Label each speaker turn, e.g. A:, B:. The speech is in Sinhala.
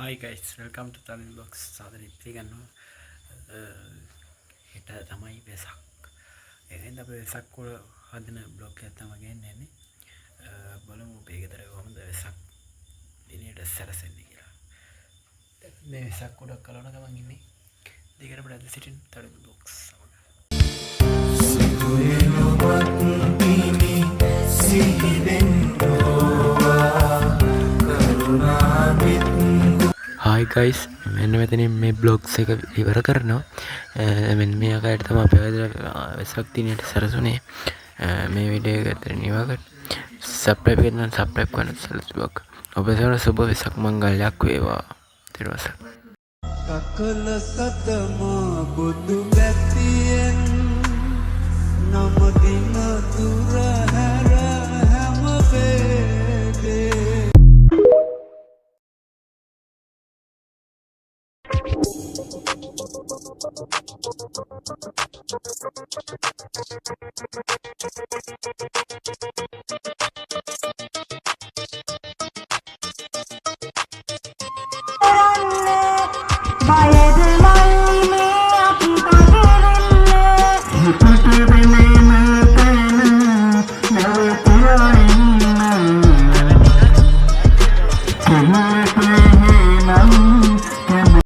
A: Hi guys, welcome to Tamil Box. සාදරයෙන් පිළිගන්නවා. හෙට තමයි වෙසක්. එහෙනම් අපි වෙසක් වල හදන බ්ලොග් එකක් තමයි ගෙන්නන්නේ. බලමු අපි ගෙදර කොහොමද වෙසක් දිනේට සැරසෙන්නේ කියලා. මේ වෙසක් උඩ කලවන ගමන් ඉන්නේ. දෙකට අපිට සිටින් Tamil Box සමග. Hi guys, මෙන්න මෙතනින් මේ බ්ලොග්ස් එක ඉවර කරනවා. මෙන්න මේ ආකාරයට තමයි අපි වෙසක් දිනයට සැරසුනේ. මේ වීඩියෝ එක අතරින් ඉවරකට සබ්ස්ක්‍රයිබ් කරන්න සබ්ස්ක්‍රයිබ් කරන්න සල්ස්බක්. ඔබ සැමට සුබ වෙසක් මංගල්‍යයක් වේවා. ඊට
B: කකල සතම බුදු බැතියෙන් නමදින දුර හැර හැම වේදේ
C: Run